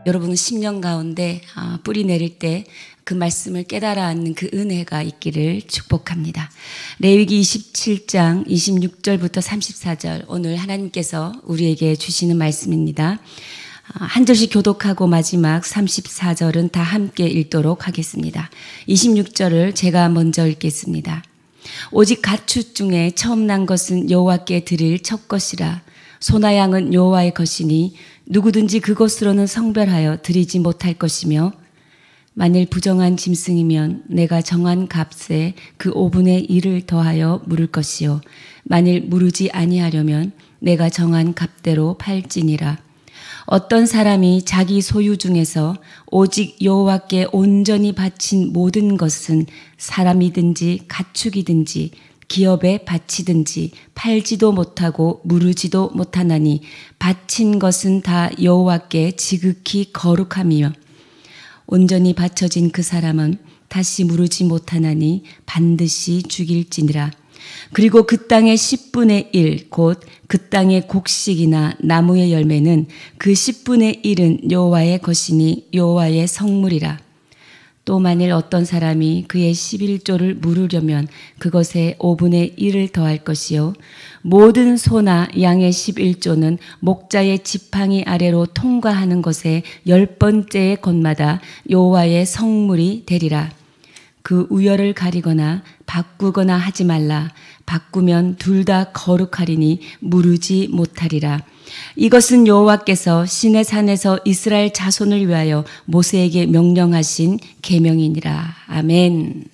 여러분 심령 가운데 뿌리 내릴 때 그 말씀을 깨달아 앉는 그 은혜가 있기를 축복합니다. 레위기 27장 26절부터 34절 오늘 하나님께서 우리에게 주시는 말씀입니다. 한 절씩 교독하고 마지막 34절은 다 함께 읽도록 하겠습니다. 26절을 제가 먼저 읽겠습니다. 오직 가축 중에 처음 난 것은 여호와께 드릴 첫 것이라. 소나 양은 여호와의 것이니 누구든지 그것으로는 성별하여 드리지 못할 것이며 만일 부정한 짐승이면 내가 정한 값에 그 5분의 1을 더하여 물을 것이요 만일 무르지 아니하려면 내가 정한 값대로 팔지니라. 어떤 사람이 자기 소유 중에서 오직 여호와께 온전히 바친 모든 것은 사람이든지 가축이든지 기업에 바치든지 팔지도 못하고 무르지도 못하나니 바친 것은 다 여호와께 지극히 거룩함이며 온전히 바쳐진 그 사람은 다시 무르지 못하나니 반드시 죽일지니라. 그리고 그 땅의 10분의 1 곧 그 땅의 곡식이나 나무의 열매는 그 10분의 1은 여호와의 것이니 여호와의 성물이라. 또 만일 어떤 사람이 그의 11조를 물으려면 그것에 5분의 1을 더할 것이요 모든 소나 양의 11조는 목자의 지팡이 아래로 통과하는 것에 10번째의 것마다 여호와의 성물이 되리라. 그 우열을 가리거나 바꾸거나 하지 말라. 바꾸면 둘 다 거룩하리니 무르지 못하리라. 이것은 여호와께서 시내 산에서 이스라엘 자손을 위하여 모세에게 명령하신 계명이니라. 아멘.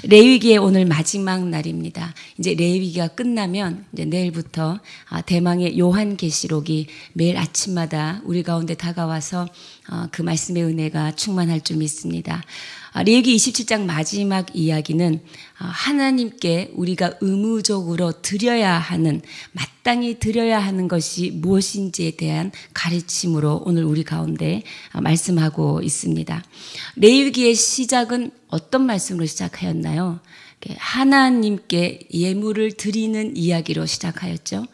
레위기의 오늘 마지막 날입니다. 이제 레위기가 끝나면 이제 내일부터 대망의 요한계시록이 매일 아침마다 우리 가운데 다가와서 그 말씀의 은혜가 충만할 줄 믿습니다. 레위기 27장 마지막 이야기는 하나님께 우리가 의무적으로 드려야 하는, 마땅히 드려야 하는 것이 무엇인지에 대한 가르침으로 오늘 우리 가운데 말씀하고 있습니다. 레위기의 시작은 어떤 말씀으로 시작하였나요? 하나님께 예물을 드리는 이야기로 시작하였죠.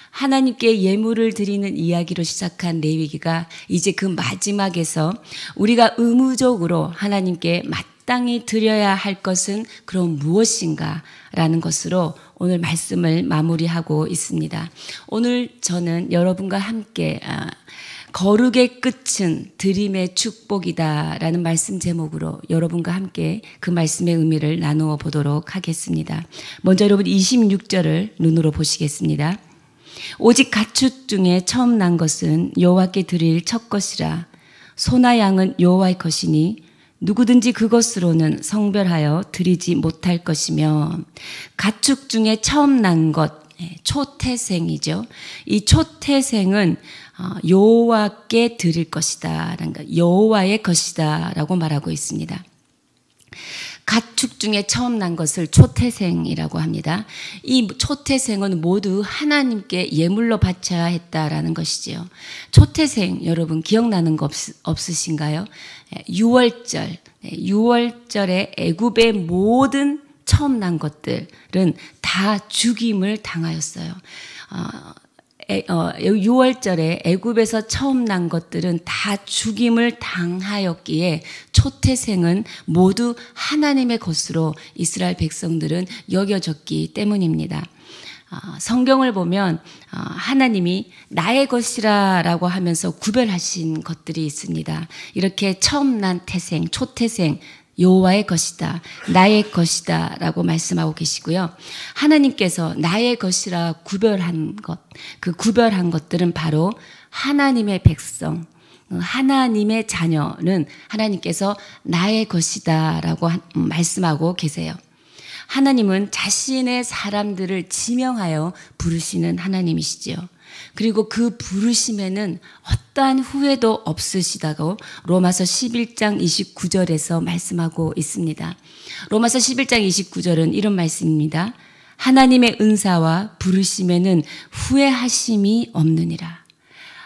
하나님께 예물을 드리는 이야기로 시작한 레위기가 이제 그 마지막에서 우리가 의무적으로 하나님께 마땅히 드려야 할 것은 그럼 무엇인가 라는 것으로 오늘 말씀을 마무리하고 있습니다. 오늘 저는 여러분과 함께 거룩의 끝은 드림의 축복이다 라는 말씀 제목으로 여러분과 함께 그 말씀의 의미를 나누어 보도록 하겠습니다. 먼저 여러분 26절을 눈으로 보시겠습니다. 오직 가축 중에 처음 난 것은 여호와께 드릴 첫 것이라. 소나 양은 여호와의 것이니 누구든지 그것으로는 성별하여 드리지 못할 것이며. 가축 중에 처음 난 것, 초태생이죠. 이 초태생은 여호와께 드릴 것이다, 여호와의 것이다 라고 말하고 있습니다. 가축 중에 처음 난 것을 초태생이라고 합니다. 이 초태생은 모두 하나님께 예물로 바쳐야 했다라는 것이지요. 초태생 여러분 기억나는 거 없으신가요? 6월절, 6월절에 애굽의 모든 처음 난 것들은 다 죽임을 당하였어요. 6월절에 애굽에서 처음 난 것들은 다 죽임을 당하였기에 초태생은 모두 하나님의 것으로 이스라엘 백성들은 여겨졌기 때문입니다. 성경을 보면 하나님이 나의 것이라 라고 하면서 구별하신 것들이 있습니다. 이렇게 처음 난 태생, 초태생, 여호와의 것이다, 나의 것이다 라고 말씀하고 계시고요. 하나님께서 나의 것이라 구별한 것, 그 구별한 것들은 바로 하나님의 백성, 하나님의 자녀는 하나님께서 나의 것이다 라고 말씀하고 계세요. 하나님은 자신의 사람들을 지명하여 부르시는 하나님이시지요. 그리고 그 부르심에는 어떠한 후회도 없으시다고 로마서 11장 29절에서 말씀하고 있습니다. 로마서 11장 29절은 이런 말씀입니다. 하나님의 은사와 부르심에는 후회하심이 없느니라.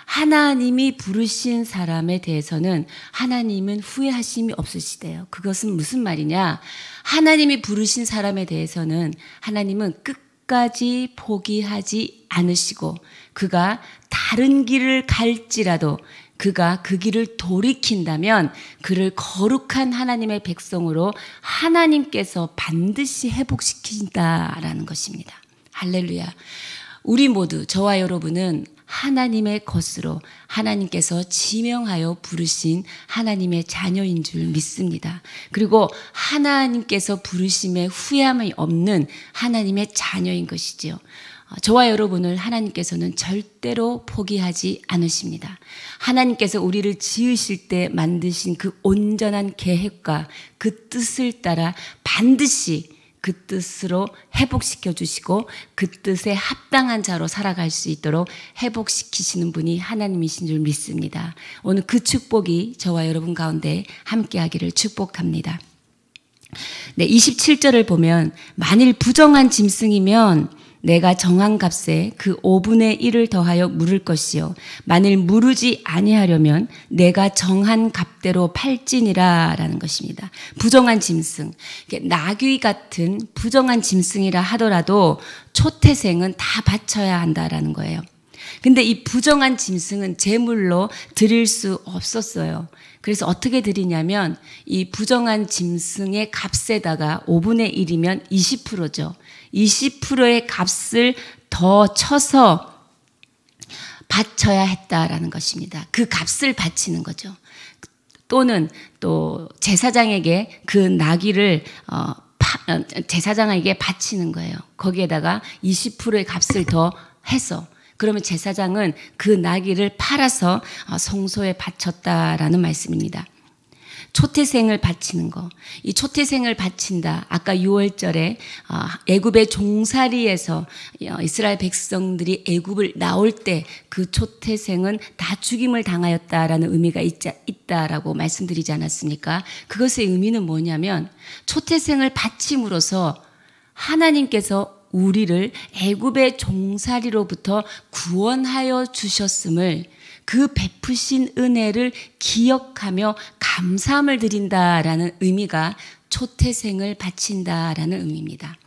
하나님이 부르신 사람에 대해서는 하나님은 후회하심이 없으시대요. 그것은 무슨 말이냐? 하나님이 부르신 사람에 대해서는 하나님은 끝까지 포기하지 않으시고 그가 다른 길을 갈지라도 그가 그 길을 돌이킨다면 그를 거룩한 하나님의 백성으로 하나님께서 반드시 회복시킨다라는 것입니다. 할렐루야. 우리 모두, 저와 여러분은 하나님의 것으로 하나님께서 지명하여 부르신 하나님의 자녀인 줄 믿습니다. 그리고 하나님께서 부르심에 후회함이 없는 하나님의 자녀인 것이지요. 저와 여러분을 하나님께서는 절대로 포기하지 않으십니다. 하나님께서 우리를 지으실 때 만드신 그 온전한 계획과 그 뜻을 따라 반드시 그 뜻으로 회복시켜 주시고 그 뜻에 합당한 자로 살아갈 수 있도록 회복시키시는 분이 하나님이신 줄 믿습니다. 오늘 그 축복이 저와 여러분 가운데 함께하기를 축복합니다. 네, 27절을 보면 만일 부정한 짐승이면 내가 정한 값에 그 5분의 1을 더하여 물을 것이요 만일 무르지 아니하려면 내가 정한 값대로 팔지니라 라는 것입니다. 부정한 짐승, 나귀 같은 부정한 짐승이라 하더라도 초태생은 다 바쳐야 한다라는 거예요. 근데 이 부정한 짐승은 제물로 드릴 수 없었어요. 그래서 어떻게 드리냐면 이 부정한 짐승의 값에다가 5분의 1이면 20%죠. 20%의 값을 더 쳐서 바쳐야 했다라는 것입니다. 그 값을 바치는 거죠. 또는 또 제사장에게 그 나귀를 제사장에게 바치는 거예요. 거기에다가 20%의 값을 더 해서 그러면 제사장은 그 나귀를 팔아서 성소에 바쳤다라는 말씀입니다. 초태생을 바치는 거. 이 초태생을 바친다. 아까 6월절에 애굽의 종살이에서 이스라엘 백성들이 애굽을 나올 때 그 초태생은 다 죽임을 당하였다라는 의미가 있다라고 말씀드리지 않았습니까? 그것의 의미는 뭐냐면 초태생을 바침으로써 하나님께서 우리를 애굽의 종살이로부터 구원하여 주셨음을 그 베푸신 은혜를 기억하며 감사함을 드린다라는 의미가 초태생을 바친다라는 의미입니다.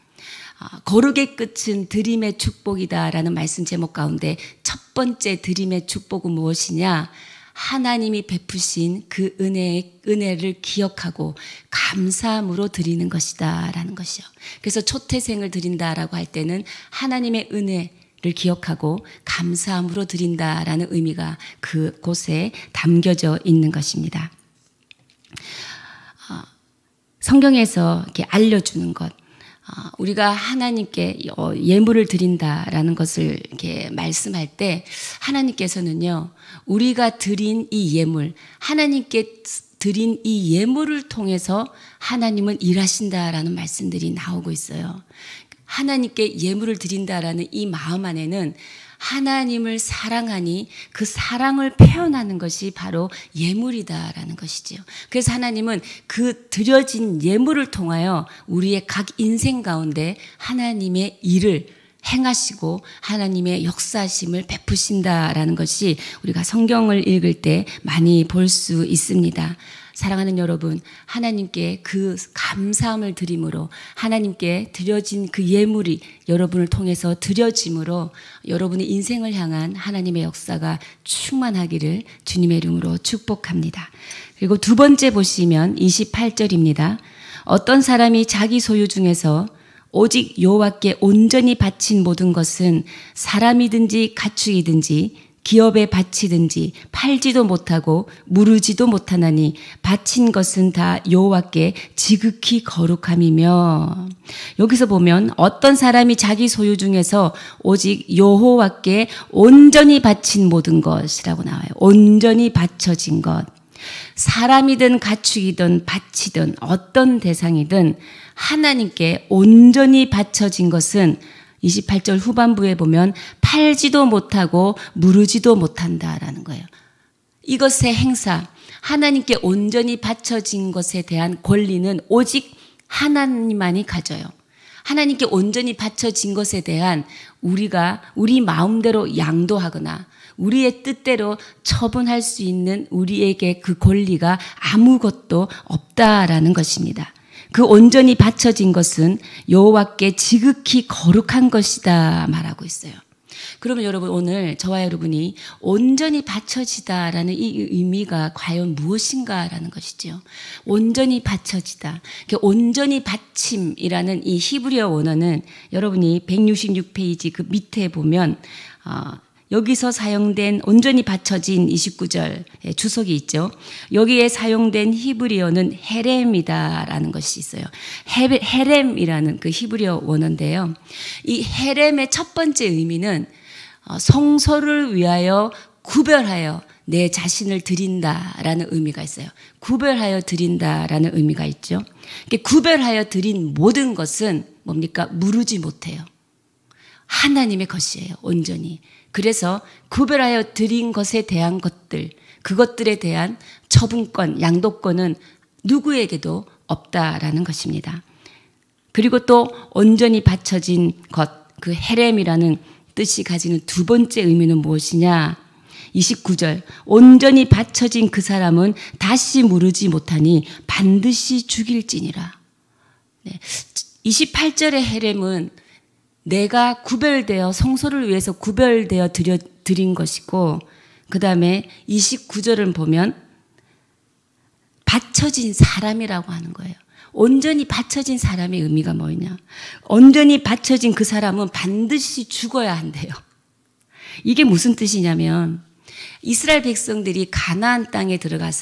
거룩의 끝은 드림의 축복이다라는 말씀 제목 가운데 첫 번째 드림의 축복은 무엇이냐? 하나님이 베푸신 그 은혜를 기억하고 감사함으로 드리는 것이다 라는 것이요. 그래서 초태생을 드린다라고 할 때는 하나님의 은혜를 기억하고 감사함으로 드린다라는 의미가 그곳에 담겨져 있는 것입니다. 성경에서 이렇게 알려주는 것, 우리가 하나님께 예물을 드린다라는 것을 이렇게 말씀할 때 하나님께서는요, 우리가 드린 이 예물, 하나님께 드린 이 예물을 통해서 하나님은 일하신다라는 말씀들이 나오고 있어요. 하나님께 예물을 드린다라는 이 마음 안에는 하나님을 사랑하니 그 사랑을 표현하는 것이 바로 예물이다라는 것이지요. 그래서 하나님은 그 드려진 예물을 통하여 우리의 각 인생 가운데 하나님의 일을 행하시고 하나님의 역사심을 베푸신다라는 것이 우리가 성경을 읽을 때 많이 볼 수 있습니다. 사랑하는 여러분, 하나님께 그 감사함을 드림으로 하나님께 드려진 그 예물이 여러분을 통해서 드려짐으로 여러분의 인생을 향한 하나님의 역사가 충만하기를 주님의 이름으로 축복합니다. 그리고 두 번째 보시면 28절입니다. 어떤 사람이 자기 소유 중에서 오직 여호와께 온전히 바친 모든 것은 사람이든지 가축이든지 기업에 바치든지 팔지도 못하고 무르지도 못하나니 바친 것은 다 여호와께 지극히 거룩함이며. 여기서 보면 어떤 사람이 자기 소유 중에서 오직 여호와께 온전히 바친 모든 것이라고 나와요. 온전히 바쳐진 것. 사람이든 가축이든 바치든 어떤 대상이든 하나님께 온전히 바쳐진 것은 28절 후반부에 보면 팔지도 못하고 무르지도 못한다라는 거예요. 이것의 행사, 하나님께 온전히 바쳐진 것에 대한 권리는 오직 하나님만이 가져요. 하나님께 온전히 바쳐진 것에 대한 우리가 우리 마음대로 양도하거나 우리의 뜻대로 처분할 수 있는 우리에게 그 권리가 아무것도 없다라는 것입니다. 그 온전히 바쳐진 것은 여호와께 지극히 거룩한 것이다 말하고 있어요. 그러면 여러분 오늘 저와 여러분이 온전히 바쳐지다라는 이 의미가 과연 무엇인가라는 것이죠. 온전히 바쳐지다. 온전히 바침이라는 이 히브리어 원어는 여러분이 166페이지 그 밑에 보면 여기서 사용된 온전히 받쳐진 29절 주석이 있죠. 여기에 사용된 히브리어는 헤렘이다라는 것이 있어요. 헤렘이라는 그 히브리어 원어인데요. 이 헤렘의 첫 번째 의미는 성소를 위하여 구별하여 내 자신을 드린다라는 의미가 있어요. 구별하여 드린다라는 의미가 있죠. 구별하여 드린 모든 것은 뭡니까? 무르지 못해요. 하나님의 것이에요. 온전히. 그래서 구별하여 드린 것에 대한 것들, 그것들에 대한 처분권, 양도권은 누구에게도 없다라는 것입니다. 그리고 또 온전히 바쳐진 것, 그 헤렘이라는 뜻이 가지는 두 번째 의미는 무엇이냐? 29절, 온전히 바쳐진 그 사람은 다시 무르지 못하니 반드시 죽일지니라. 28절의 헤렘은 내가 구별되어 성소를 위해서 구별되어 드린 것이고, 그 다음에 29절을 보면 바쳐진 사람이라고 하는 거예요. 온전히 바쳐진 사람의 의미가 뭐냐? 온전히 바쳐진 그 사람은 반드시 죽어야 한대요. 이게 무슨 뜻이냐면 이스라엘 백성들이 가나안 땅에 들어갈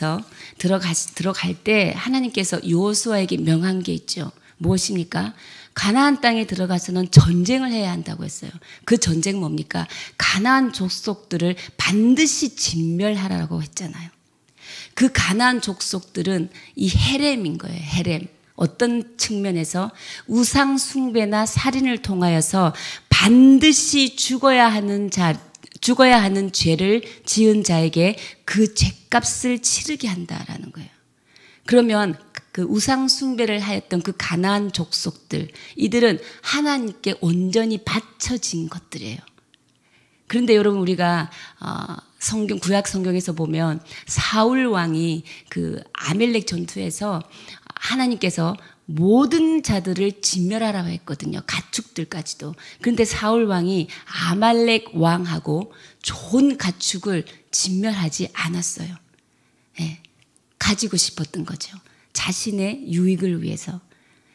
때 하나님께서 여호수아에게 명한 게 있죠. 무엇입니까? 가나안 땅에 들어가서는 전쟁을 해야 한다고 했어요. 그 전쟁 뭡니까? 가나안 족속들을 반드시 진멸하라고 했잖아요. 그 가나안 족속들은 이 헤렘인 거예요. 헤렘. 어떤 측면에서 우상 숭배나 살인을 통하여서 반드시 죽어야 하는 죄를 지은 자에게 그 죄값을 치르게 한다라는 거예요. 그러면 그 우상 숭배를 하였던 그 가나안 족속들, 이들은 하나님께 온전히 바쳐진 것들이에요. 그런데 여러분 우리가 구약 성경에서 보면 사울 왕이 그 아멜렉 전투에서 하나님께서 모든 자들을 진멸하라고 했거든요. 가축들까지도. 그런데 사울 왕이 아말렉 왕하고 좋은 가축을 진멸하지 않았어요. 네. 가지고 싶었던 거죠. 자신의 유익을 위해서.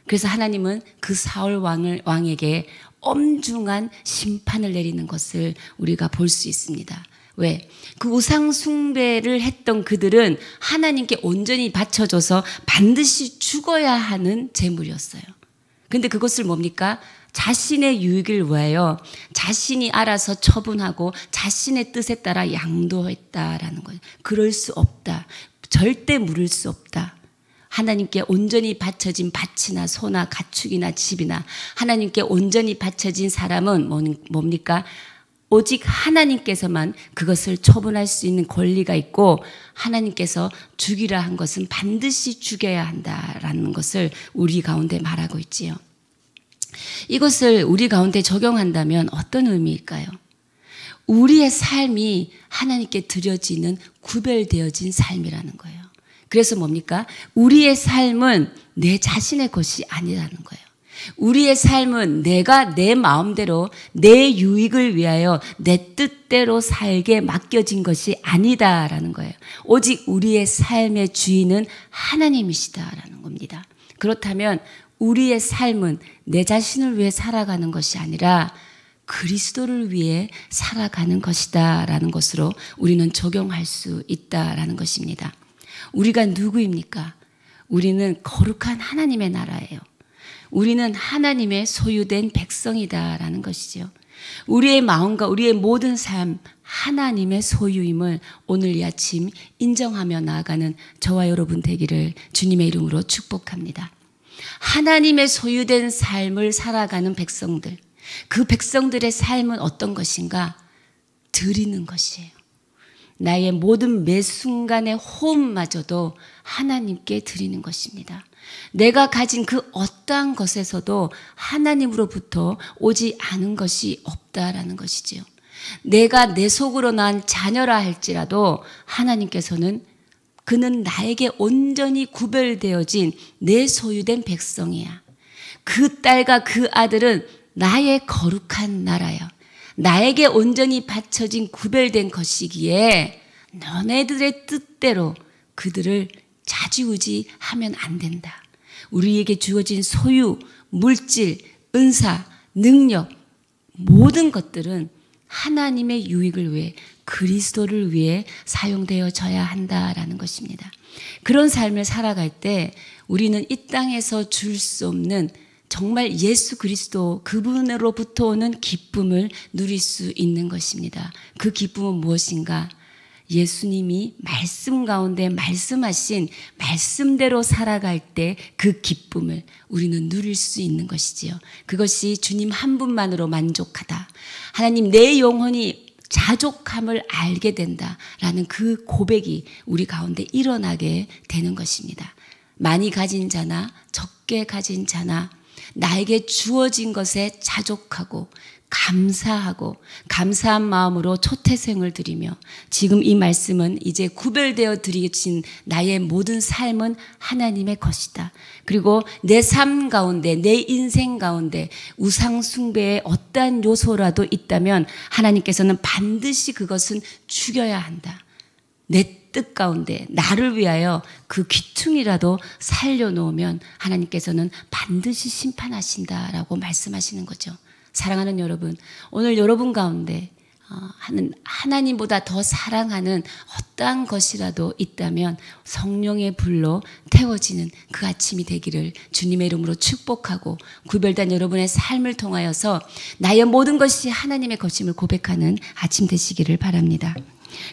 그래서 하나님은 그 사울 왕에게 엄중한 심판을 내리는 것을 우리가 볼 수 있습니다. 왜? 그 우상 숭배를 했던 그들은 하나님께 온전히 바쳐줘서 반드시 죽어야 하는 제물이었어요. 근데 그것을 뭡니까? 자신의 유익을 위하여 자신이 알아서 처분하고 자신의 뜻에 따라 양도했다라는 거예요. 그럴 수 없다. 절대 물을 수 없다. 하나님께 온전히 바쳐진 밭이나 소나 가축이나 집이나 하나님께 온전히 바쳐진 사람은 뭡니까? 오직 하나님께서만 그것을 처분할 수 있는 권리가 있고 하나님께서 죽이라 한 것은 반드시 죽여야 한다라는 것을 우리 가운데 말하고 있지요. 이것을 우리 가운데 적용한다면 어떤 의미일까요? 우리의 삶이 하나님께 드려지는 구별되어진 삶이라는 거예요. 그래서 뭡니까? 우리의 삶은 내 자신의 것이 아니라는 거예요. 우리의 삶은 내가 내 마음대로 내 유익을 위하여 내 뜻대로 살게 맡겨진 것이 아니다라는 거예요. 오직 우리의 삶의 주인은 하나님이시다라는 겁니다. 그렇다면 우리의 삶은 내 자신을 위해 살아가는 것이 아니라 그리스도를 위해 살아가는 것이다라는 것으로 우리는 적용할 수 있다라는 것입니다. 우리가 누구입니까? 우리는 거룩한 하나님의 나라예요. 우리는 하나님의 소유된 백성이다라는 것이죠. 우리의 마음과 우리의 모든 삶, 하나님의 소유임을 오늘 이 아침 인정하며 나아가는 저와 여러분 되기를 주님의 이름으로 축복합니다. 하나님의 소유된 삶을 살아가는 백성들, 그 백성들의 삶은 어떤 것인가? 드리는 것이에요. 나의 모든 매 순간의 호흡마저도 하나님께 드리는 것입니다. 내가 가진 그 어떠한 것에서도 하나님으로부터 오지 않은 것이 없다라는 것이지요. 내가 내 속으로 난 자녀라 할지라도 하나님께서는 그는 나에게 온전히 구별되어진 내 소유된 백성이야. 그 딸과 그 아들은 나의 거룩한 나라야. 나에게 온전히 바쳐진 구별된 것이기에 너네들의 뜻대로 그들을 좌지우지하면 안 된다. 우리에게 주어진 소유, 물질, 은사, 능력, 모든 것들은 하나님의 유익을 위해, 그리스도를 위해 사용되어져야 한다라는 것입니다. 그런 삶을 살아갈 때 우리는 이 땅에서 줄 수 없는 정말 예수 그리스도 그분으로부터 오는 기쁨을 누릴 수 있는 것입니다. 그 기쁨은 무엇인가? 예수님이 말씀 가운데 말씀하신 말씀대로 살아갈 때 그 기쁨을 우리는 누릴 수 있는 것이지요. 그것이 주님 한 분만으로 만족하다. 하나님, 내 영혼이 자족함을 알게 된다라는 그 고백이 우리 가운데 일어나게 되는 것입니다. 많이 가진 자나 적게 가진 자나 나에게 주어진 것에 자족하고 감사하고 감사한 마음으로 초태생을 드리며, 지금 이 말씀은 이제 구별되어 드리신 나의 모든 삶은 하나님의 것이다. 그리고 내 삶 가운데, 내 인생 가운데 우상 숭배의 어떠한 요소라도 있다면 하나님께서는 반드시 그것은 죽여야 한다. 내 뜻 가운데 나를 위하여 그 귀퉁이라도 살려놓으면 하나님께서는 반드시 심판하신다라고 말씀하시는 거죠. 사랑하는 여러분, 오늘 여러분 가운데 하나님보다 더 사랑하는 어떠한 것이라도 있다면 성령의 불로 태워지는 그 아침이 되기를 주님의 이름으로 축복하고, 구별된 여러분의 삶을 통하여서 나의 모든 것이 하나님의 것임을 고백하는 아침 되시기를 바랍니다.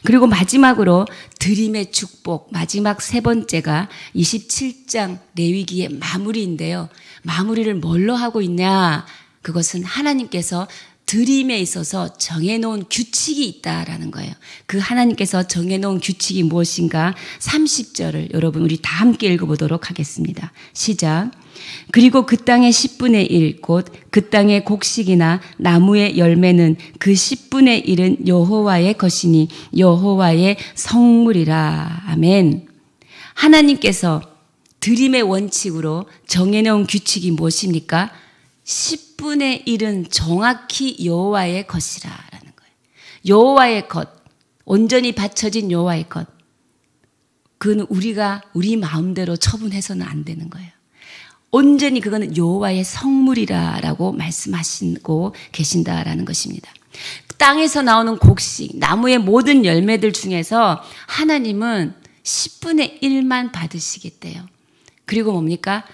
그리고 마지막으로 드림의 축복, 마지막 세 번째가 27장 레위기의 마무리인데요. 마무리를 뭘로 하고 있냐? 그것은 하나님께서 드림에 있어서 정해놓은 규칙이 있다라는 거예요. 그 하나님께서 정해놓은 규칙이 무엇인가? 30절을 여러분 우리 다 함께 읽어보도록 하겠습니다. 시작. 그리고 그 땅의 10분의 1, 곧 그 땅의 곡식이나 나무의 열매는 그 10분의 1은 여호와의 것이니 여호와의 성물이라. 아멘. 하나님께서 드림의 원칙으로 정해놓은 규칙이 무엇입니까? 10분의 1은 정확히 여호와의 것이라라는 거예요. 여호와의 것, 온전히 바쳐진 여호와의 것. 그건 우리가 우리 마음대로 처분해서는 안 되는 거예요. 온전히 그거는 여호와의 성물이라라고 말씀하시고 계신다라는 것입니다. 땅에서 나오는 곡식, 나무의 모든 열매들 중에서 하나님은 10분의 1만 받으시겠대요. 그리고 뭡니까?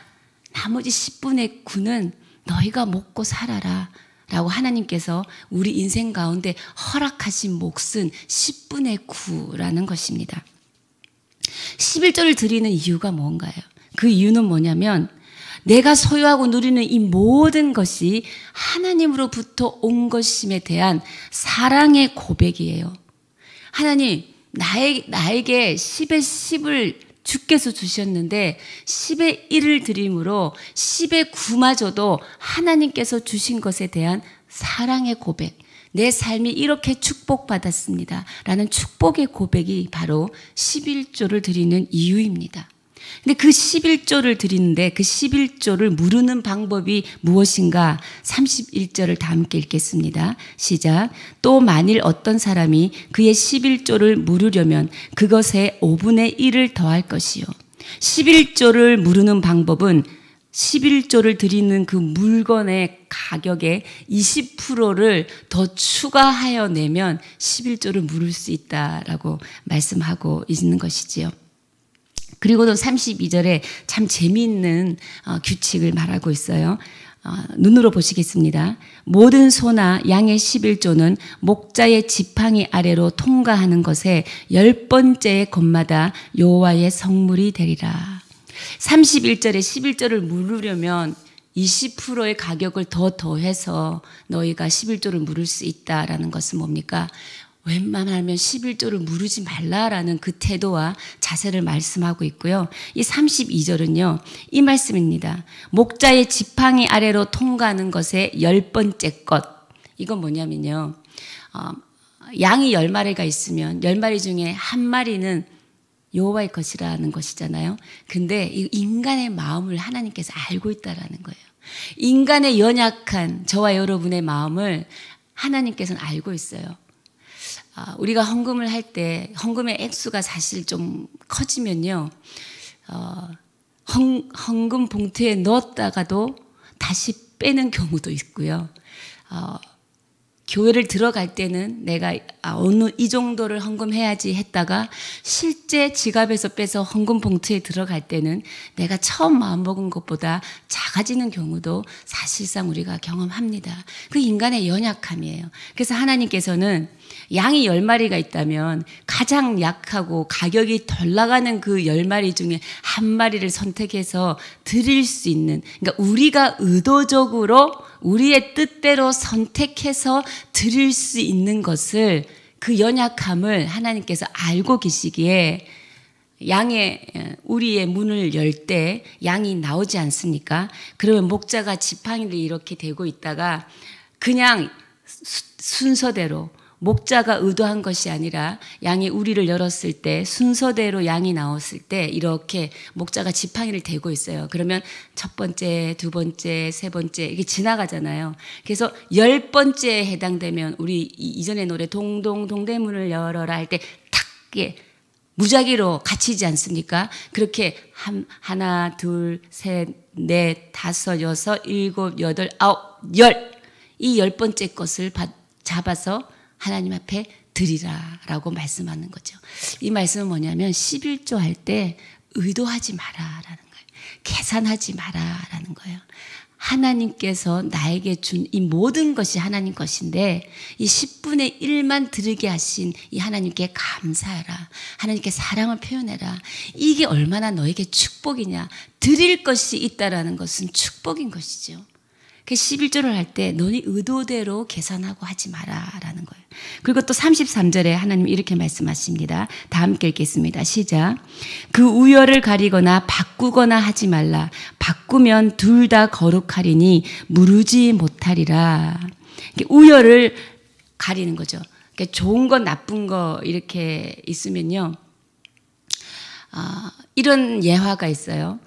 나머지 10분의 9는 너희가 먹고 살아라 라고 하나님께서 우리 인생 가운데 허락하신 몫은 10분의 9라는 것입니다. 11조를 드리는 이유가 뭔가요? 그 이유는 뭐냐면 내가 소유하고 누리는 이 모든 것이 하나님으로부터 온 것임에 대한 사랑의 고백이에요. 하나님, 나에게 10의 10을 주께서 주셨는데 10의 1을 드림으로 10의 9마저도 하나님께서 주신 것에 대한 사랑의 고백, 내 삶이 이렇게 축복받았습니다 라는 축복의 고백이 바로 11조를 드리는 이유입니다. 근데 그 11조를 드리는데 그 11조를 무르는 방법이 무엇인가? 31절을 다 함께 읽겠습니다. 시작. 또 만일 어떤 사람이 그의 11조를 무르려면 그것에 5분의 1을 더할 것이요. 11조를 무르는 방법은 11조를 드리는 그 물건의 가격의 20%를 더 추가하여 내면 11조를 무를 수 있다라고 말씀하고 있는 것이지요. 그리고도 32절에 참 재미있는 규칙을 말하고 있어요. 눈으로 보시겠습니다. 모든 소나 양의 11조는 목자의 지팡이 아래로 통과하는 것에 10번째의 것마다 여호와의 성물이 되리라. 31절에 11조를 물으려면 20%의 가격을 더 더해서 너희가 11조를 물을 수 있다라는 것은 뭡니까? 웬만하면 11조를 무르지 말라라는 그 태도와 자세를 말씀하고 있고요. 이 32절은요. 이 말씀입니다. 목자의 지팡이 아래로 통과하는 것의 10번째 것. 이건 뭐냐면요. 양이 10마리가 있으면 10마리 중에 한 마리는 여호와의 것이라는 것이잖아요. 근데 이 인간의 마음을 하나님께서 알고 있다라는 거예요. 인간의 연약한 저와 여러분의 마음을 하나님께서는 알고 있어요. 우리가 헌금을 할 때 헌금의 액수가 사실 좀 커지면요, 헌금 봉투에 넣었다가도 다시 빼는 경우도 있고요. 교회를 들어갈 때는 내가 어느 이 정도를 헌금해야지 했다가 실제 지갑에서 빼서 헌금 봉투에 들어갈 때는 내가 처음 마음먹은 것보다 작아지는 경우도 사실상 우리가 경험합니다. 그 인간의 연약함이에요. 그래서 하나님께서는 양이 10마리가 있다면 가장 약하고 가격이 덜 나가는 그 10마리 중에 한 마리를 선택해서 드릴 수 있는, 그러니까 우리가 의도적으로 우리의 뜻대로 선택해서 드릴 수 있는 것을, 그 연약함을 하나님께서 알고 계시기에 우리의 문을 열 때 양이 나오지 않습니까? 그러면 목자가 지팡이를 이렇게 대고 있다가 그냥 순서대로, 목자가 의도한 것이 아니라 양이 우리를 열었을 때 순서대로 양이 나왔을 때 이렇게 목자가 지팡이를 대고 있어요. 그러면 첫 번째, 두 번째, 세 번째 이게 지나가잖아요. 그래서 10번째에 해당되면 우리 이전의 노래 동대문을 열어라 할 때 탁 무작위로 갇히지 않습니까? 그렇게 하나, 둘, 셋, 넷, 다섯, 여섯, 일곱, 여덟, 아홉, 열, 이 10번째 것을 잡아서 하나님 앞에 드리라라고 말씀하는 거죠. 이 말씀은 뭐냐면 11조 할 때 의도하지 마라라는 거예요. 계산하지 마라라는 거예요. 하나님께서 나에게 준 이 모든 것이 하나님 것인데 이 10분의 1만 드리게 하신 이 하나님께 감사해라. 하나님께 사랑을 표현해라. 이게 얼마나 너에게 축복이냐. 드릴 것이 있다라는 것은 축복인 것이죠. 그 11조를 할 때 너희 의도대로 계산하고 하지 마라라는 거예요. 그리고 또 33절에 하나님이 이렇게 말씀하십니다. 다 함께 읽겠습니다. 시작. 그 우열을 가리거나 바꾸거나 하지 말라. 바꾸면 둘 다 거룩하리니 무르지 못하리라. 우열을 가리는 거죠. 그러니까 좋은 거 나쁜 거 이렇게 있으면요. 이런 예화가 있어요.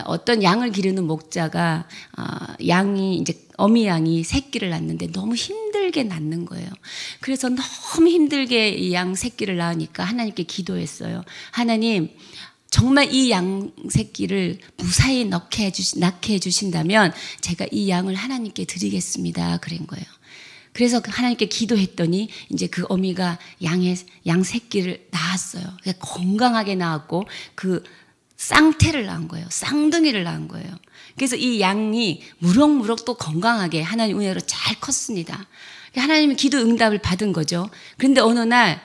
어떤 양을 기르는 목자가 어미 양이 새끼를 낳는데 너무 힘들게 낳는 거예요. 그래서 너무 힘들게 이 양 새끼를 낳으니까 하나님께 기도했어요. 하나님, 정말 이 양 새끼를 무사히 낳게 해주신다면 제가 이 양을 하나님께 드리겠습니다. 그런 거예요. 그래서 하나님께 기도했더니 이제 그 어미가 양 새끼를 낳았어요. 건강하게 낳았고 그 쌍태를 낳은 거예요. 쌍둥이를 낳은 거예요. 그래서 이 양이 무럭무럭 또 건강하게 하나님 은혜로 잘 컸습니다. 하나님의 기도 응답을 받은 거죠. 그런데 어느 날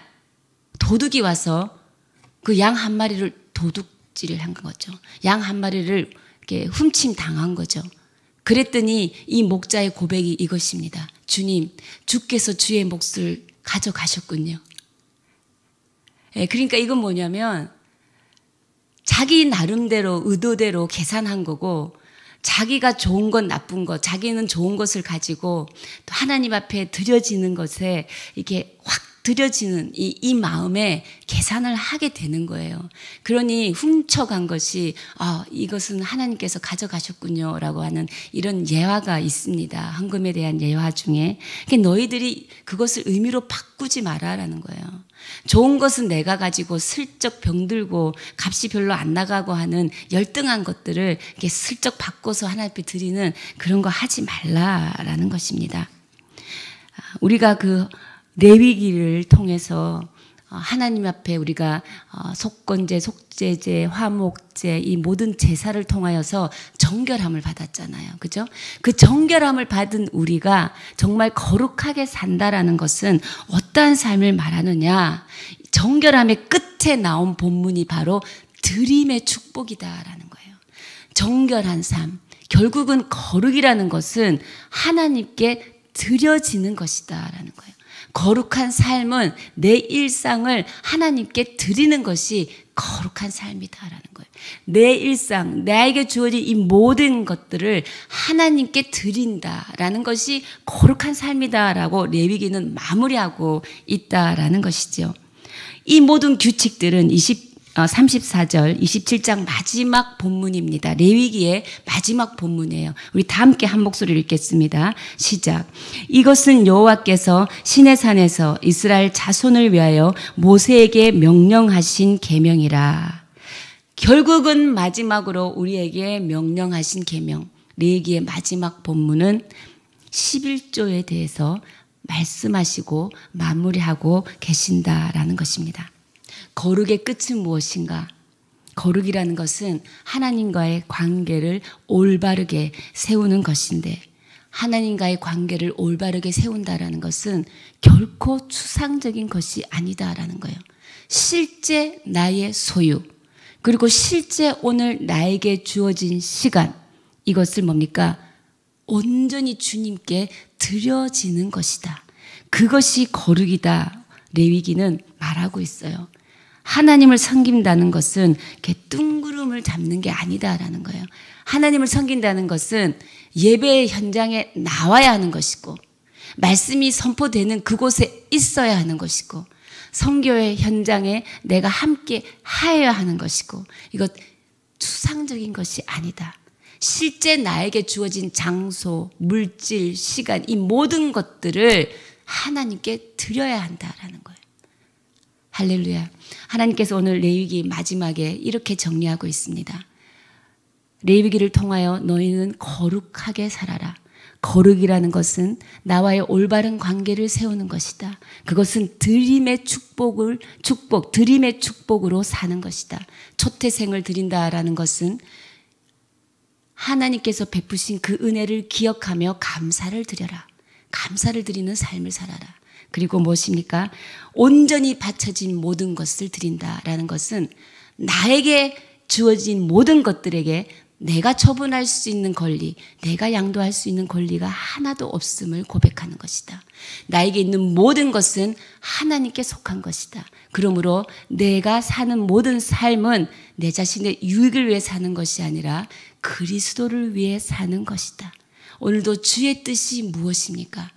도둑이 와서 그 양 한 마리를 도둑질을 한 거죠. 양 한 마리를 이렇게 훔침 당한 거죠. 그랬더니 이 목자의 고백이 이것입니다. 주님, 주께서 주의 몫을 가져가셨군요. 그러니까 이건 뭐냐면 자기 나름대로 의도대로 계산한 거고, 자기가 좋은 것 나쁜 것, 자기는 좋은 것을 가지고 또 하나님 앞에 드려지는 것에 이렇게 확 드려지는 이 마음에 계산을 하게 되는 거예요. 그러니 훔쳐간 것이 이것은 하나님께서 가져가셨군요 라고 하는 이런 예화가 있습니다. 헌금에 대한 예화 중에. 그러니까 너희들이 그것을 의미로 바꾸지 마라라는 거예요. 좋은 것은 내가 가지고 슬쩍 병들고 값이 별로 안 나가고 하는 열등한 것들을 이렇게 슬쩍 바꿔서 하나님 앞에 드리는 그런 거 하지 말라라는 것입니다. 우리가 그 레위기를 통해서 하나님 앞에 우리가 속건제, 속죄제, 화목제 이 모든 제사를 통하여서 정결함을 받았잖아요. 그죠? 그 정결함을 받은 우리가 정말 거룩하게 산다라는 것은 어떠한 삶을 말하느냐? 정결함의 끝에 나온 본문이 바로 드림의 축복이다라는 거예요. 정결한 삶. 결국은 거룩이라는 것은 하나님께 드려지는 것이다라는 거예요. 거룩한 삶은 내 일상을 하나님께 드리는 것이 거룩한 삶이다라는 거예요. 내 일상, 나에게 주어진 이 모든 것들을 하나님께 드린다라는 것이 거룩한 삶이다라고 레위기는 마무리하고 있다라는 것이죠. 이 모든 규칙들은 34절 27장 마지막 본문입니다. 레위기의 마지막 본문이에요. 우리 다 함께 한 목소리로 읽겠습니다. 시작. 이것은 여호와께서 시내산에서 이스라엘 자손을 위하여 모세에게 명령하신 계명이라. 결국은 마지막으로 우리에게 명령하신 계명, 레위기의 마지막 본문은 11조에 대해서 말씀하시고 마무리하고 계신다라는 것입니다. 거룩의 끝은 무엇인가? 거룩이라는 것은 하나님과의 관계를 올바르게 세우는 것인데, 하나님과의 관계를 올바르게 세운다라는 것은 결코 추상적인 것이 아니다라는 거예요. 실제 나의 소유, 그리고 실제 오늘 나에게 주어진 시간, 이것을 뭡니까? 온전히 주님께 드려지는 것이다. 그것이 거룩이다. 레위기는 말하고 있어요. 하나님을 섬긴다는 것은 이렇게 뜬구름을 잡는 게 아니다라는 거예요. 하나님을 섬긴다는 것은 예배의 현장에 나와야 하는 것이고, 말씀이 선포되는 그곳에 있어야 하는 것이고, 선교의 현장에 내가 함께 하여야 하는 것이고, 이것 추상적인 것이 아니다. 실제 나에게 주어진 장소, 물질, 시간, 이 모든 것들을 하나님께 드려야 한다라는 거예요. 할렐루야. 하나님께서 오늘 레위기 마지막에 이렇게 정리하고 있습니다. 레위기를 통하여 너희는 거룩하게 살아라. 거룩이라는 것은 나와의 올바른 관계를 세우는 것이다. 그것은 드림의 드림의 축복으로 사는 것이다. 초태생을 드린다라는 것은 하나님께서 베푸신 그 은혜를 기억하며 감사를 드려라. 감사를 드리는 삶을 살아라. 그리고 무엇입니까? 온전히 바쳐진 모든 것을 드린다라는 것은 나에게 주어진 모든 것들에게 내가 처분할 수 있는 권리, 내가 양도할 수 있는 권리가 하나도 없음을 고백하는 것이다. 나에게 있는 모든 것은 하나님께 속한 것이다. 그러므로 내가 사는 모든 삶은 내 자신의 유익을 위해 사는 것이 아니라 그리스도를 위해 사는 것이다. 오늘도 주의 뜻이 무엇입니까?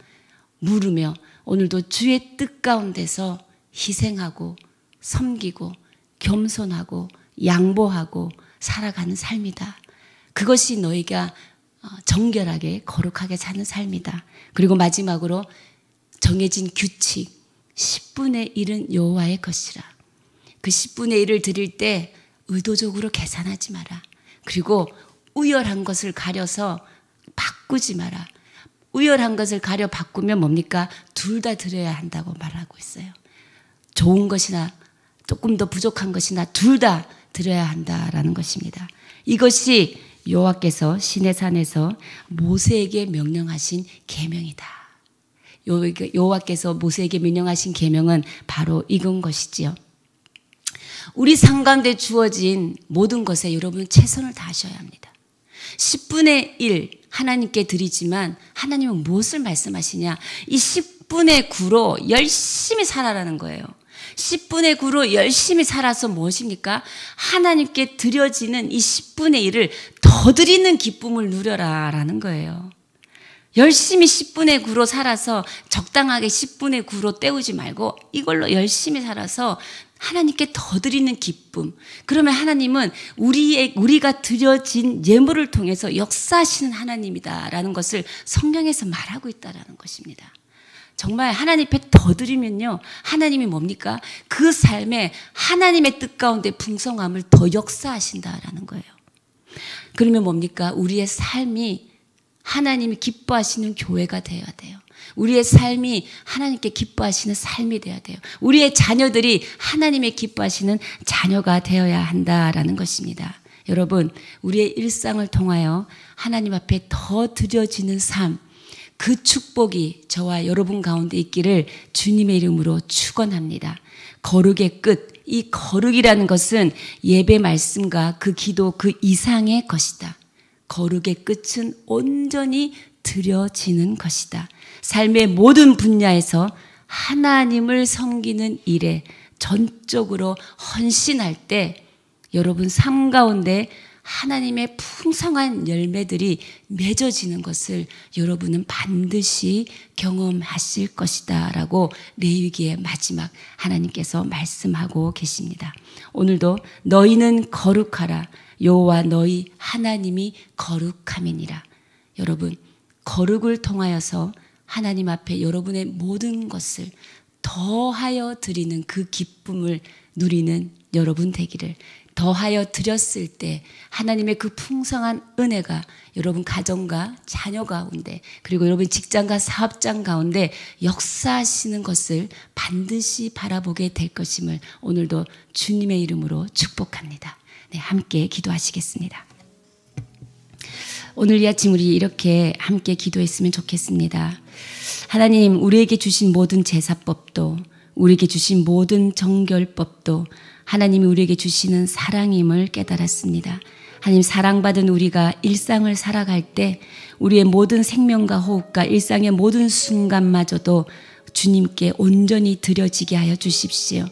물으며 오늘도 주의 뜻 가운데서 희생하고 섬기고 겸손하고 양보하고 살아가는 삶이다. 그것이 너희가 정결하게 거룩하게 사는 삶이다. 그리고 마지막으로 정해진 규칙 10분의 1은 여호와의 것이라. 그 10분의 1을 드릴 때 의도적으로 계산하지 마라. 그리고 우열한 것을 가려서 바꾸지 마라. 우열한 것을 가려 바꾸면 뭡니까? 둘 다 드려야 한다고 말하고 있어요. 좋은 것이나 조금 더 부족한 것이나 둘 다 드려야 한다라는 것입니다. 이것이 여호와께서 시내산에서 모세에게 명령하신 계명이다. 여호와께서 모세에게 명령하신 계명은 바로 이건 것이지요. 우리 삶 가운데 주어진 모든 것에 여러분 최선을 다하셔야 합니다. 10분의 1 하나님께 드리지만 하나님은 무엇을 말씀하시냐? 이 10분의 9로 열심히 살아라는 거예요. 10분의 9로 열심히 살아서 무엇입니까? 하나님께 드려지는 이 10분의 1을 더 드리는 기쁨을 누려라라는 거예요. 열심히 10분의 9로 살아서 적당하게 10분의 9로 때우지 말고 이걸로 열심히 살아서 하나님께 더 드리는 기쁨. 그러면 하나님은 우리가 드려진 예물을 통해서 역사하시는 하나님이다라는 것을 성경에서 말하고 있다라는 것입니다. 정말 하나님 앞에 더 드리면요, 하나님이 뭡니까? 그 삶에 하나님의 뜻 가운데 풍성함을 더 역사하신다라는 거예요. 그러면 뭡니까? 우리의 삶이 하나님이 기뻐하시는 교회가 되어야 돼요. 우리의 삶이 하나님께 기뻐하시는 삶이 되어야 돼요. 우리의 자녀들이 하나님의 기뻐하시는 자녀가 되어야 한다라는 것입니다. 여러분, 우리의 일상을 통하여 하나님 앞에 더 드려지는 삶, 그 축복이 저와 여러분 가운데 있기를 주님의 이름으로 축원합니다. 거룩의 끝, 이 거룩이라는 것은 예배 말씀과 그 기도 그 이상의 것이다. 거룩의 끝은 온전히 드려지는 것이다. 삶의 모든 분야에서 하나님을 섬기는 일에 전적으로 헌신할 때 여러분 삶 가운데 하나님의 풍성한 열매들이 맺어지는 것을 여러분은 반드시 경험하실 것이다 라고 레위기의 마지막 하나님께서 말씀하고 계십니다. 오늘도 너희는 거룩하라. 여호와 너희 하나님이 거룩함이니라. 여러분, 거룩을 통하여서 하나님 앞에 여러분의 모든 것을 더하여 드리는 그 기쁨을 누리는 여러분 되기를, 더하여 드렸을 때 하나님의 그 풍성한 은혜가 여러분 가정과 자녀 가운데, 그리고 여러분 직장과 사업장 가운데 역사하시는 것을 반드시 바라보게 될 것임을 오늘도 주님의 이름으로 축복합니다. 네, 함께 기도하시겠습니다. 오늘 이 아침 우리 이렇게 함께 기도했으면 좋겠습니다. 하나님, 우리에게 주신 모든 제사법도, 우리에게 주신 모든 정결법도 하나님이 우리에게 주시는 사랑임을 깨달았습니다. 하나님, 사랑받은 우리가 일상을 살아갈 때 우리의 모든 생명과 호흡과 일상의 모든 순간마저도 주님께 온전히 드려지게 하여 주십시오.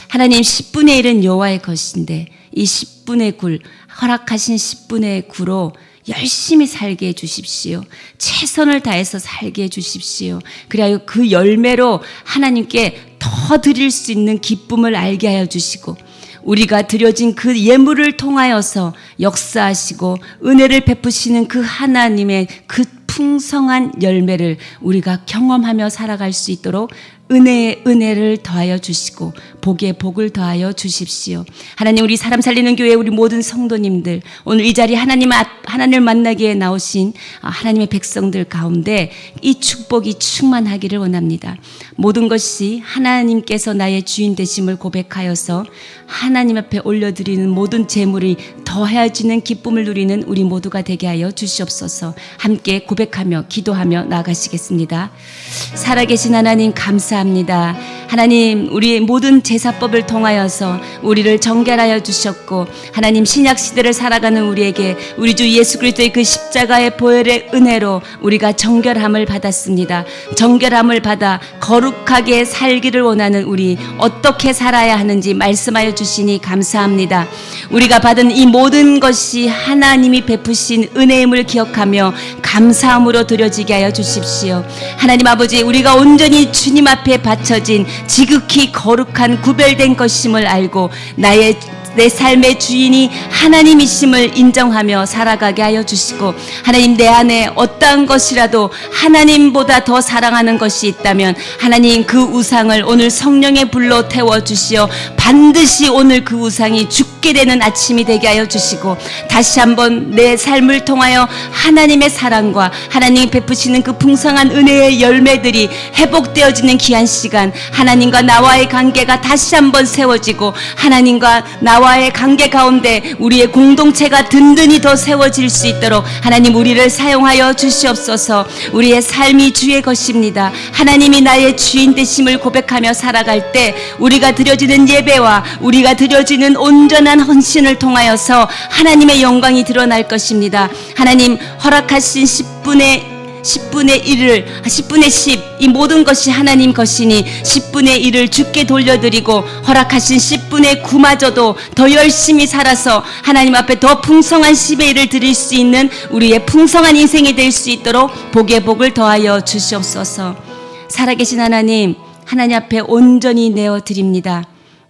하나님, 10분의 1은 여호와의 것인데 이 10분의 9, 허락하신 10분의 9로 열심히 살게 해주십시오. 최선을 다해서 살게 해주십시오. 그리하여 그 열매로 하나님께 더 드릴 수 있는 기쁨을 알게 하여 주시고, 우리가 드려진 그 예물을 통하여서 역사하시고 은혜를 베푸시는 그 하나님의 그 풍성한 열매를 우리가 경험하며 살아갈 수 있도록 은혜에 은혜를 더하여 주시고 복에 복을 더하여 주십시오. 하나님, 우리 사람 살리는 교회 우리 모든 성도님들, 오늘 이 자리에 하나님을 만나기에 나오신 하나님의 백성들 가운데 이 축복이 충만하기를 원합니다. 모든 것이 하나님께서 나의 주인 되심을 고백하여서 하나님 앞에 올려드리는 모든 재물이 더해지는 기쁨을 누리는 우리 모두가 되게 하여 주시옵소서. 함께 고백하며 기도하며 나아가시겠습니다. 살아계신 하나님, 감사합니다. 하나님, 우리의 모든 제사법을 통하여서 우리를 정결하여 주셨고, 하나님, 신약 시대를 살아가는 우리에게 우리 주 예수 그리스도의 그 십자가의 보혈의 은혜로 우리가 정결함을 받았습니다. 정결함을 받아 거룩하게 살기를 원하는 우리, 어떻게 살아야 하는지 말씀하여 주시니 감사합니다. 우리가 받은 이 모든 것이 하나님이 베푸신 은혜임을 기억하며 감사함으로 드려지게 하여 주십시오. 하나님 아버지, 우리가 온전히 주님 앞에 바쳐진 지극히 거룩한 구별된 것임을 알고 내 삶의 주인이 하나님이심을 인정하며 살아가게 하여 주시고, 하나님, 내 안에 어떠한 것이라도 하나님보다 더 사랑하는 것이 있다면 하나님, 그 우상을 오늘 성령의 불로 태워주시어 반드시 오늘 그 우상이 죽게 되는 아침이 되게 하여 주시고, 다시 한번 내 삶을 통하여 하나님의 사랑과 하나님이 베푸시는 그 풍성한 은혜의 열매들이 회복되어지는 귀한 시간, 하나님과 나와의 관계가 다시 한번 세워지고, 하나님과 나와의 관계 가운데 우리의 공동체가 든든히 더 세워질 수 있도록 하나님, 우리를 사용하여 주시옵소서. 우리의 삶이 주의 것입니다. 하나님이 나의 주인 되심을 고백하며 살아갈 때 우리가 드려지는 예배와 우리가 드려지는 온전한 헌신을 통하여서 하나님의 영광이 드러날 것입니다. 하나님, 허락하신 10분의 10, 이 모든 것이 하나님 것이니 10분의 1을 주께 돌려드리고 허락하신 10분의 9마저도 더 열심히 살아서 하나님 앞에 더 풍성한 10의 1을 드릴 수 있는 우리의 풍성한 인생이 될 수 있도록 복에 복을 더하여 주시옵소서. 살아계신 하나님, 하나님 앞에 온전히 내어드립니다.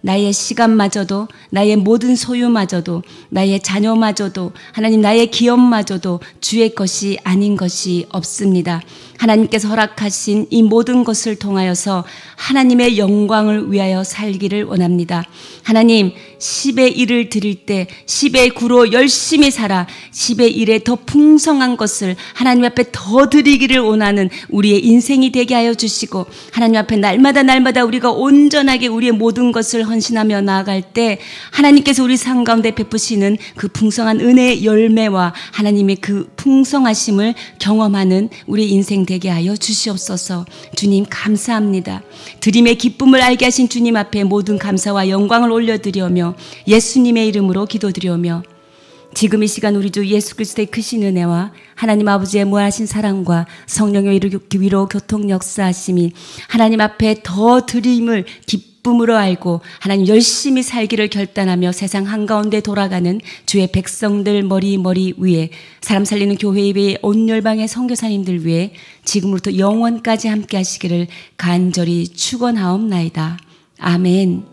나의 시간마저도, 나의 모든 소유마저도, 나의 자녀마저도, 하나님, 나의 기업마저도 주의 것이 아닌 것이 없습니다. 하나님께서 허락하신 이 모든 것을 통하여서 하나님의 영광을 위하여 살기를 원합니다. 하나님, 10의 1을 드릴 때 10의 9로 열심히 살아 10의 1에 더 풍성한 것을 하나님 앞에 더 드리기를 원하는 우리의 인생이 되게 하여 주시고, 하나님 앞에 날마다 우리가 온전하게 우리의 모든 것을 헌신하며 나아갈 때 하나님께서 우리 삶 가운데 베푸시는 그 풍성한 은혜의 열매와 하나님의 그 풍성하심을 경험하는 우리 인생 되게 하여 주시옵소서. 주님, 감사합니다. 드림의 기쁨을 알게 하신 주님 앞에 모든 감사와 영광을 올려드리며 예수님의 이름으로 기도드리며, 지금 이 시간 우리 주 예수 그리스도의 크신 은혜와 하나님 아버지의 무한하신 사랑과 성령의 위로 교통 역사하심이 하나님 앞에 더 드림을 기쁨으로 알고 하나님 열심히 살기를 결단하며 세상 한가운데 돌아가는 주의 백성들 머리 위에 사람 살리는 교회 외에 온 열방의 선교사님들 위해 지금부터 영원까지 함께 하시기를 간절히 축원하옵나이다. 아멘.